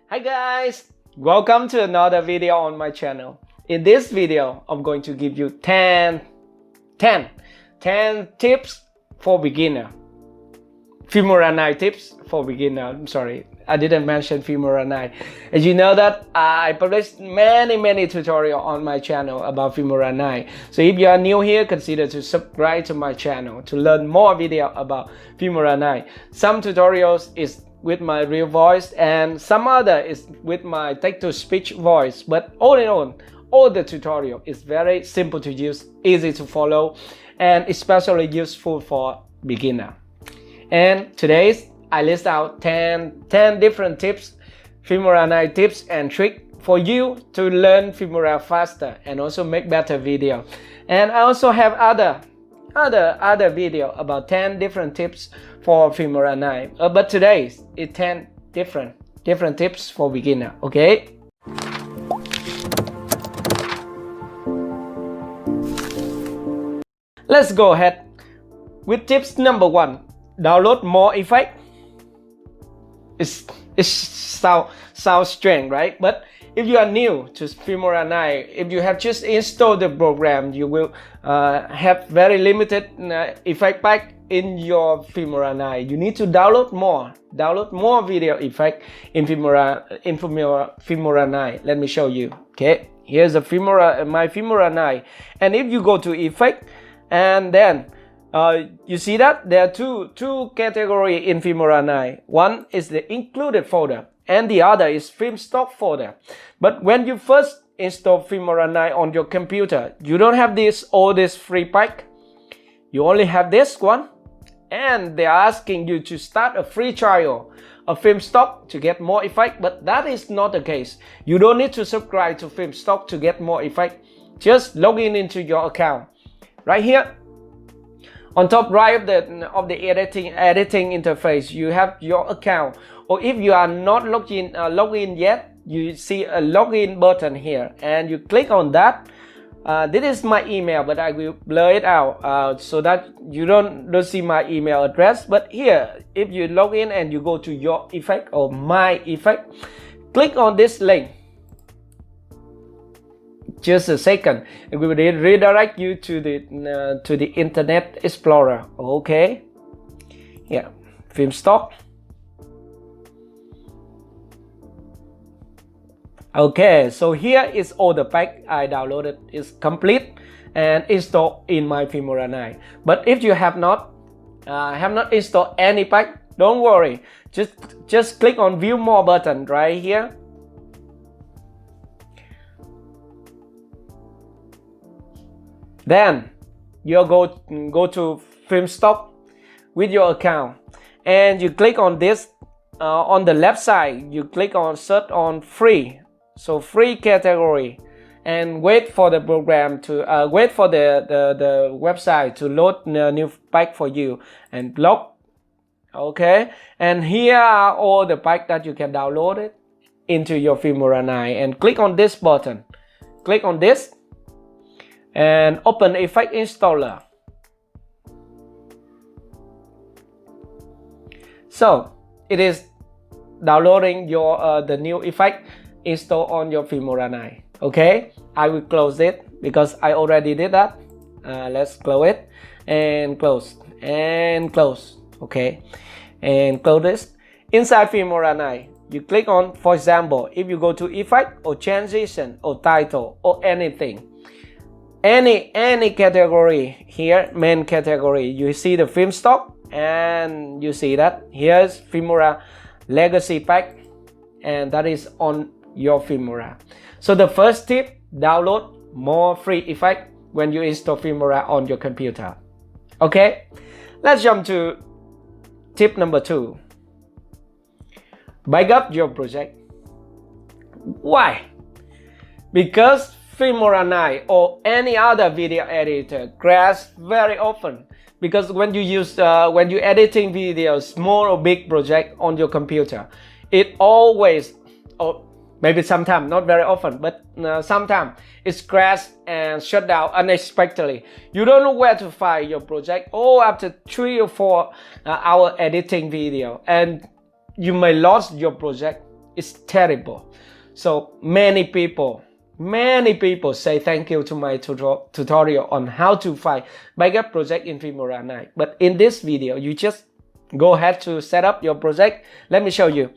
Hi guys, welcome to another video on my channel. In this video, I'm going to give you 10 tips for beginner. Filmora 9 tips for beginner. I'm sorry, I didn't mention Filmora 9. As you know that I published many tutorials on my channel about Filmora 9. So if you are new here, consider to subscribe to my channel to learn more video about Filmora 9. Some tutorials is with my real voice and some other is with my text-to-speech voice, but all in all the tutorial is very simple to use, easy to follow, and especially useful for beginner. And today I list out 10 different tips, Filmora 9 tips and tricks for you to learn Filmora faster and also make better video. And I also have other video about 10 different tips for Filmora 9, but today is 10 different tips for beginner. Okay, let's go ahead with tips number 1. Download more effects. It sounds strange, right? But if you are new to Filmora 9, if you have just installed the program, you will have very limited effect pack in your Filmora 9. You need to download more video effect in Filmora 9. Let me show you. Okay, here's a my Filmora 9, and if you go to effect, and then you see that there are two categories in Filmora 9. One is the included folder and the other is film stock folder. But when you first install Filmora 9 on your computer, you don't have all this free pack. You only have this one, and they are asking you to start a free trial of film stock to get more effect, but that is not the case. You don't need to subscribe to film stock to get more effect. Just log in into your account. Right here on top right of the editing interface, you have your account, or if you are not logged in yet, you see a login button here, and you click on that. This is my email, but I will blur it out so that you don't see my email address. But here, if you log in and you go to your effect or my effect, click on this link. Just a second, it will redirect you to the Internet Explorer. Okay, yeah, film stock. Okay, so here is all the pack I downloaded is complete and installed in my Filmora 9. But if you have not installed any pack, don't worry. Just click on View More button right here. Then you go to film stock with your account, and you click on this on the left side. You click on search on free, so free category, and wait for the program to wait for the website to load the new pack for you and log. Okay, and here are all the pack that you can download it into your Filmora 9, and click on this button. Click on this and open Effect Installer. So it is downloading your the new effect install on your Filmora 9. Okay, I will close it because I already did that. Let's close it and close and close. Okay, and close this. Inside Filmora 9, you click on, for example, if you go to effect or transition or title or anything, any category here, main category, you see the film stock, and you see that here's Filmora legacy pack, and that is on your Filmora. So the first tip, download more free effect when you install Filmora on your computer. Okay, let's jump to tip number 2. Back up your project. Why? Because Filmora 9 or any other video editor crash very often, because when you editing videos, small or big project on your computer, it always, or maybe sometimes, not very often, but sometimes it's crash and shut down unexpectedly. You don't know where to find your project, or after 3 or 4 hour editing video, and you may lose your project It's terrible. So many people say thank you to my tutorial on how to find backup project in Filmora 9. But in this video, you just go ahead to set up your project. Let me show you.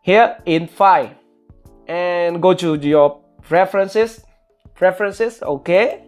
Here in File, and go to your preferences, okay.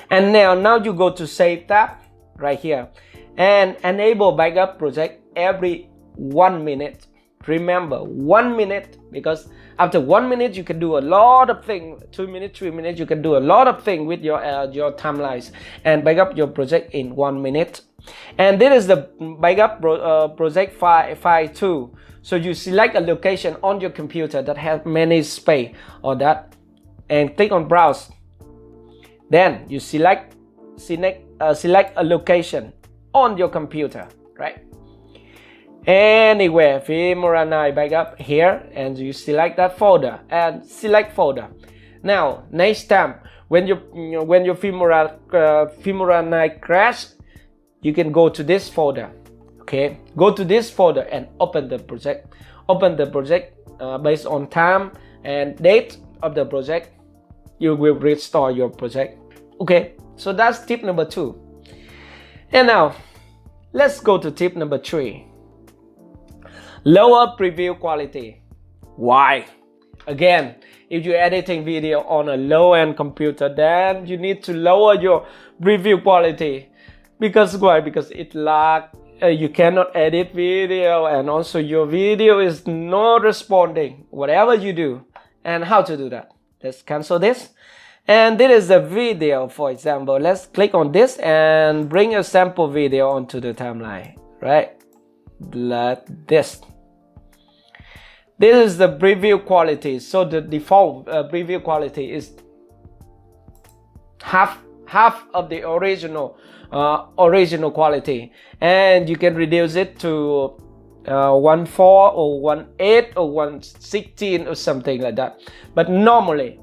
And now you go to Save tab right here and enable backup project every 1 minute. Remember, 1 minute, because after 1 minute you can do a lot of things. 2 minutes, 3 minutes, you can do a lot of things with your timelines and backup your project in 1 minute. And this is the backup project file 2. So you select a location on your computer that has many space or that, and click on Browse. Then you select a location on your computer, right? Anywhere, Filmora 9 backup here, and you select that folder and select folder. Now next time when your Filmora 9 crash, you can go to this folder. Okay, go to this folder and open the project. Open the project based on time and date of the project. You will restore your project. Okay, so that's tip number 2. And now let's go to tip number 3. Lower preview quality. Why? Again, if you're editing video on a low-end computer, then you need to lower your preview quality. Because why? Because it lags. You cannot edit video, and also your video is not responding whatever you do. And how to do that? Let's cancel this. And this is the video, for example. Let's click on this and bring a sample video onto the timeline, right? Like this. This is the preview quality. So the default preview quality is half of the original quality, and you can reduce it to 1.4 or 1.8 or 1.16 or something like that. But normally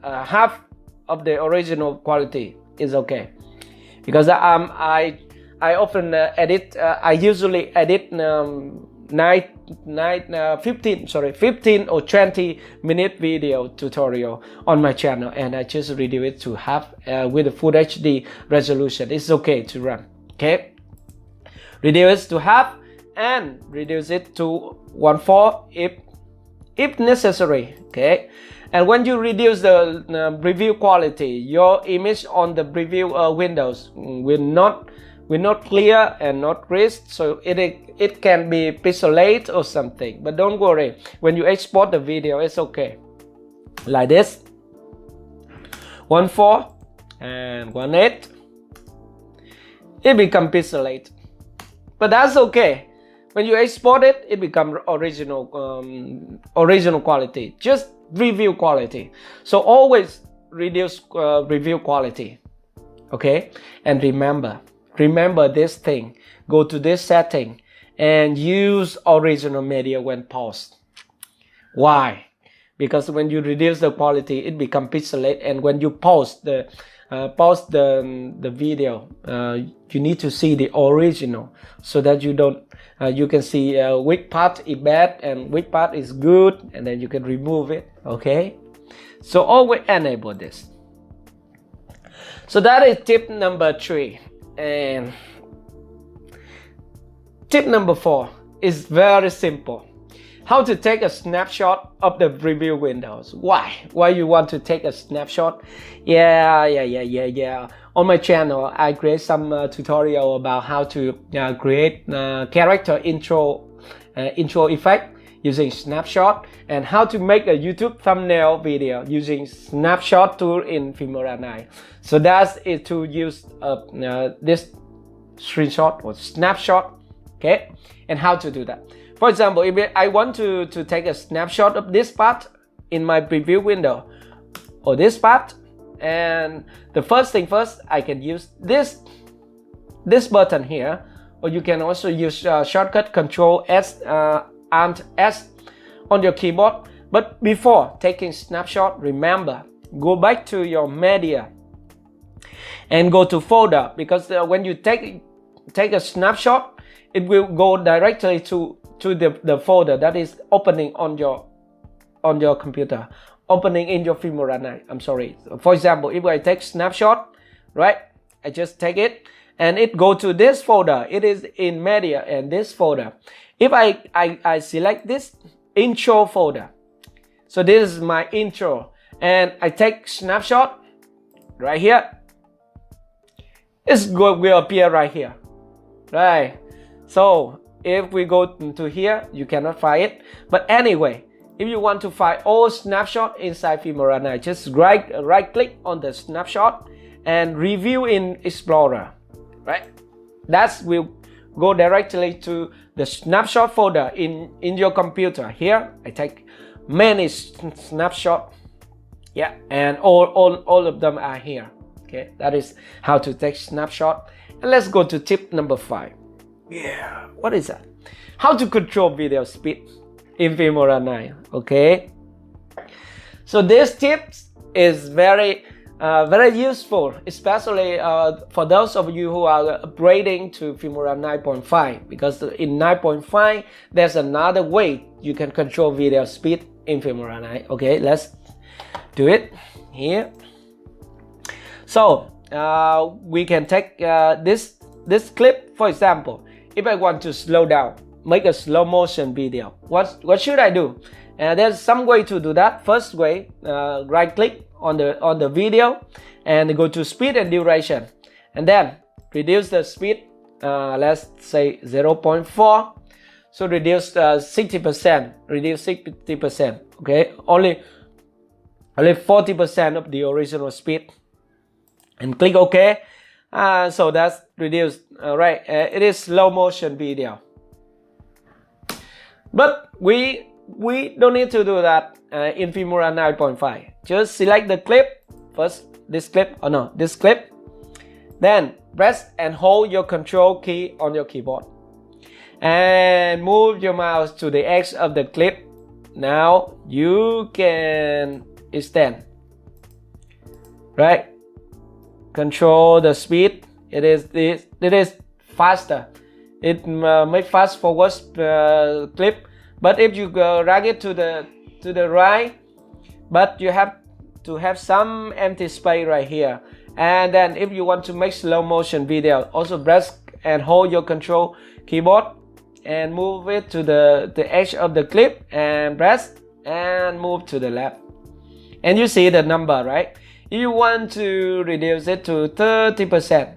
half of the original quality is okay, because I often edit. I usually edit 15 or 20 minute video tutorial on my channel, and I just reduce it to half with a full HD resolution. It's okay to run. Okay, reduce it to half and reduce it to 1.4 if necessary. Okay, and when you reduce the preview quality, your image on the preview windows will not clear and not crisp, so it can be pixelated or something. But don't worry, when you export the video, it's okay. Like this, 1.4 and 1.8, it becomes pixelated, but that's okay. When you export it, it becomes original quality, just review quality. So always reduce review quality. Okay, and remember this thing. Go to this setting and use original media when paused. Why? Because when you reduce the quality, it becomes pixelated, and when you pause the video, you need to see the original, so that you can see which part is bad and which part is good, and then you can remove it. Okay, so always enable this. So that is tip number 3. And tip number 4 is very simple. How to take a snapshot of the preview windows. Why you want to take a snapshot? Yeah. On my channel, I create some tutorial about how to create character intro effect using Snapshot, and how to make a YouTube thumbnail video using Snapshot tool in Filmora 9. So that's it, to use this screenshot or snapshot. Okay, and how to do that. For example, if I want to take a snapshot of this part in my preview window, or this part, and the first thing first, I can use this button here, or you can also use shortcut Control S, Alt S on your keyboard. But before taking snapshot, remember, go back to your media and go to folder, because when you take a snapshot, it will go directly to to the folder that is opening on your computer, opening in your Filmora 9. I'm sorry. For example, if I take snapshot, right? I just take it and it go to this folder. It is in media and this folder. If I select this intro folder, so this is my intro, and I take snapshot right here, will appear right here, right? So if we go to here, you cannot find it. But anyway, if you want to find all snapshot inside Filmora 9, just right click on the snapshot and review in Explorer, right? That will go directly to the snapshot folder in your computer. Here I take many snapshot, yeah, and all of them are here. Okay, that is how to take snapshot. And let's go to tip number 5. Yeah, what is that? How to control video speed in Filmora 9. Okay, so this tip is very useful, especially for those of you who are upgrading to Filmora 9.5, because in 9.5 there's another way you can control video speed in Filmora 9. Okay, let's do it here. So we can take this clip, for example. If I want to slow down, make a slow motion video, what should I do? There's some way to do that. First way, right click on the video and go to speed and duration, and then reduce the speed, let's say 0.4. so reduce 60%, reduce 60%. Okay, only 40% of the original speed, and click OK. So that's reduced. Right, it is slow motion video, but we don't need to do that in Filmora 9.5. Just select the clip first, this clip, this clip, then press and hold your control key on your keyboard and move your mouse to the edge of the clip. Now you can extend, right? Control the speed. It is faster. It make fast forward clip. But if you drag it to the right, but you have to have some empty space right here. And then if you want to make slow motion video, also press and hold your control keyboard and move it to the edge of the clip and press and move to the left. And you see the number, right? You want to reduce it to 30%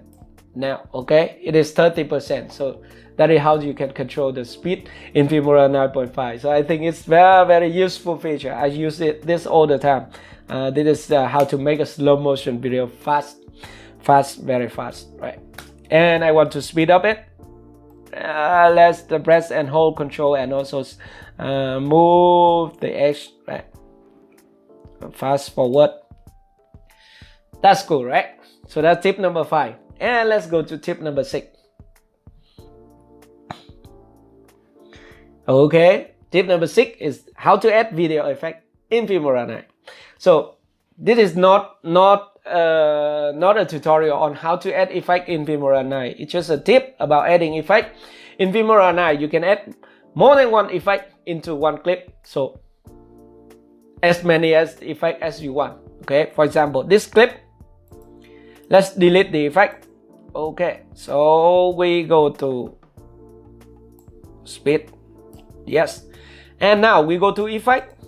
now. Okay, it is 30%. So that is how you can control the speed in Filmora 9.5. So I think it's very useful feature. I use this all the time. This is how to make a slow motion video fast, very fast, right? And I want to speed up it. Let's press and hold control and also move the edge, right? Fast forward. That's cool, right? So that's tip number 5. And let's go to tip number 6. Okay, tip number 6 is how to add video effect in Filmora 9. So this is not a tutorial on how to add effect in Filmora 9. It's just a tip about adding effect. In Filmora 9, you can add more than one effect into one clip. So as many effect as you want. Okay, for example, this clip, let's delete the effect. Okay, so we go to speed. Yes, and now we go to effect,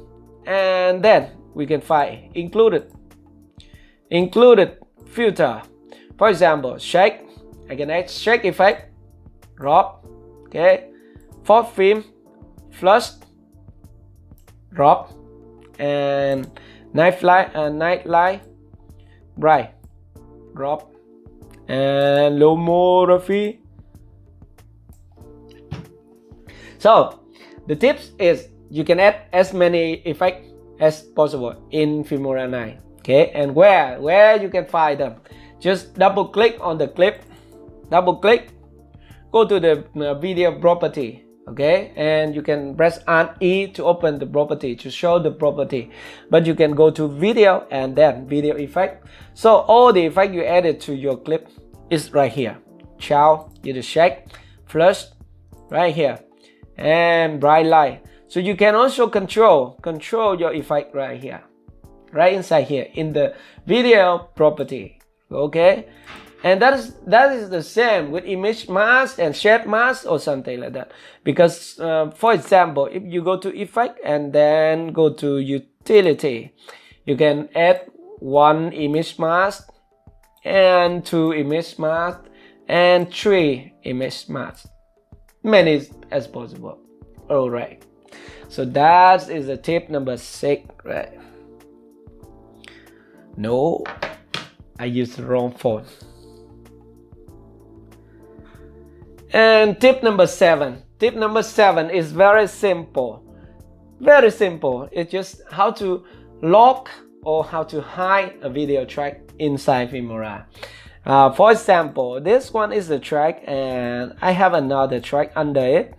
and then we can find included filter. For example, shake. I can add shake effect, drop. Okay, fourth film, flush, drop, and night light, bright, drop, and lomography. So the tips is you can add as many effects as possible in Filmora 9. Okay, and where you can find them, just double click on the clip, double click, go to the video property. Okay, and you can press Alt E to open the property, to show the property, but you can go to video and then video effect. So all the effect you added to your clip is right here. Chow, you just shake, flush, right here, and bright light. So you can also control your effect right here, right inside here in the video property. Okay, and that is the same with image mask and shape mask or something like that. Because for example, if you go to effect and then go to utility, you can add 1 image mask and 2 image masks and 3 image masks, many as possible. All right, so that is the tip number 6, right? No, I used the wrong phone. And tip number 7. Tip number 7 is very simple. Very simple. It's just how to lock or how to hide a video track inside Filmora. For example, this one is the track and I have another track under it.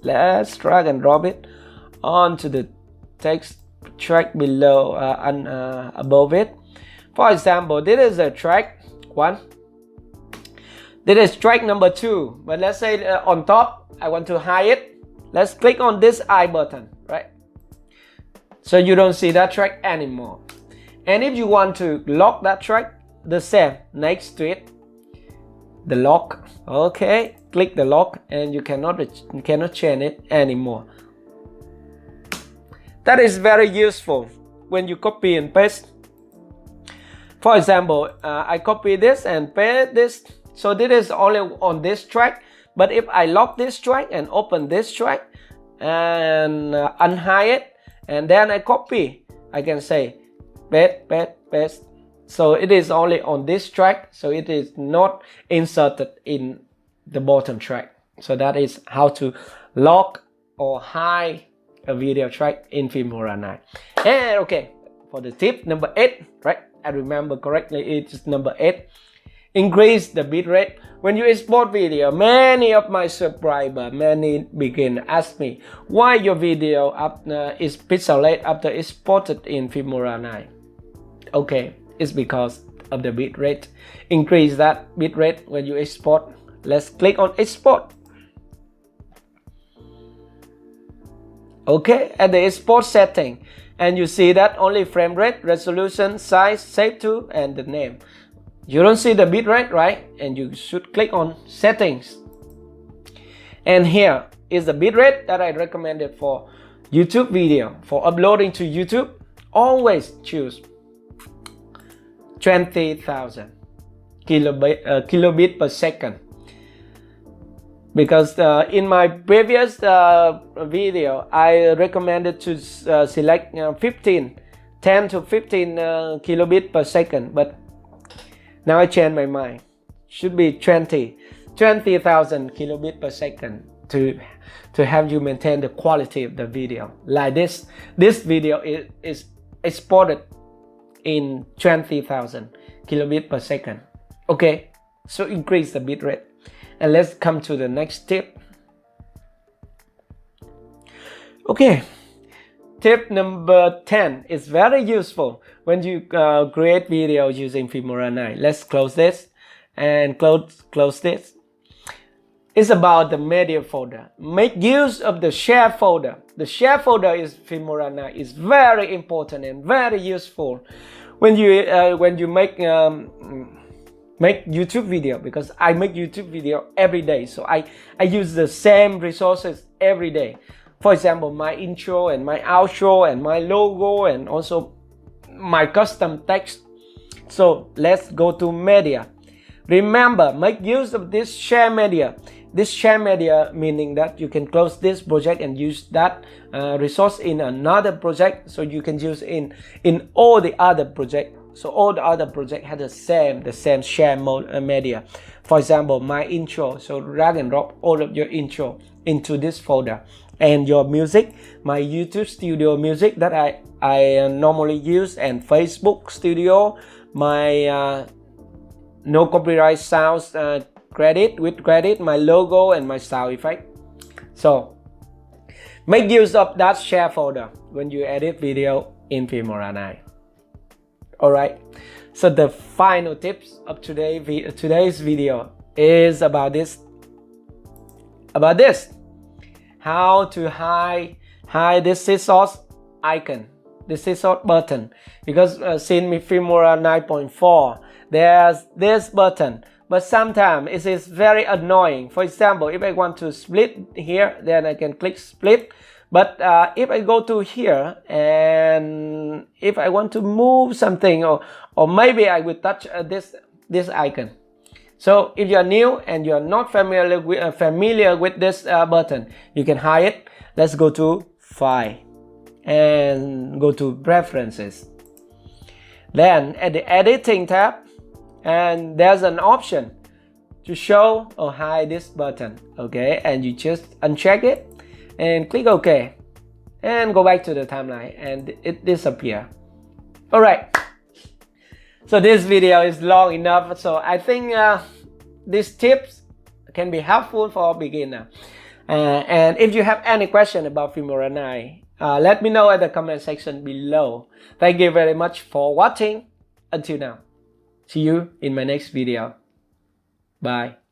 Let's drag and drop it onto the text track below above it. For example, this is a track 1. This is track number 2. But let's say on top, I want to hide it. Let's click on this I button, right? So you don't see that track anymore. And if you want to lock that track, the same, next to it, the lock. Okay, click the lock and you cannot change it anymore. That is very useful when you copy and paste. For example, I copy this and paste this. So this is only on this track. But if I lock this track and open this track and unhide it, and then I copy, I can say paste, paste, paste. So it is only on this track, so it is not inserted in the bottom track. So that is how to lock or hide a video track in Filmora9. And okay, for the tip number 8, right? I remember correctly, it is number 8. Increase the bitrate. When you export video, many of my subscribers, many begin ask me why your video is pixelated after exported in Filmora9. Okay, it's because of the bitrate. Increase that bitrate when you export. Let's click on export. Okay, at the export setting, and you see that only frame rate, resolution, size, save to, and the name. You don't see the bitrate, right? And you should click on settings. And here is the bitrate that I recommended for YouTube video. For uploading to YouTube, always choose 20,000 kilobit per second. Because in my previous video, I recommended to select 10 to 15 kilobit per second. But now I changed my mind. Should be 20,000 kilobit per second to have you maintain the quality of the video. Like this video is exported in 20,000 kilobit per second. Okay, so increase the bitrate. And let's come to the next tip. Okay, tip number 10 is very useful when you create videos using Filmora9. Let's close this and close this. It's about the media folder. Make use of the share folder. The share folder is Filmora9 is very important and very useful when you make YouTube video, because I make YouTube video every day. So I use the same resources every day. For example, my intro and my outro and my logo and also my custom text. So let's go to media. Remember, make use of this share media. This share media meaning that you can close this project and use that resource in another project. So you can use in all the other projects. So all the other projects have the same share media. For example, my intro. So drag and drop all of your intro into this folder. And your music, my YouTube studio music that I normally use, and Facebook studio, my no copyright sounds credit, my logo and my sound effect. So make use of that share folder when you edit video in Filmora9. Alright, so the final tips of today's video is about this. how to hide this scissors icon, the scissors button, because since Filmora 9.4 there's this button, but sometimes it is very annoying. For example, if I want to split here, then I can click split, but if I go to here and if I want to move something, or maybe I will touch this icon. So if you are new and you are not familiar with this button, you can hide it. Let's go to File and go to Preferences. Then at the Editing tab, and there's an option to show or hide this button. Okay, and you just uncheck it and click OK and go back to the timeline and it disappears. Alright, so this video is long enough, so I think these tips can be helpful for a beginner. And if you have any question about Filmora 9, let me know at the comment section below. Thank you very much for watching. Until now, see you in my next video. Bye.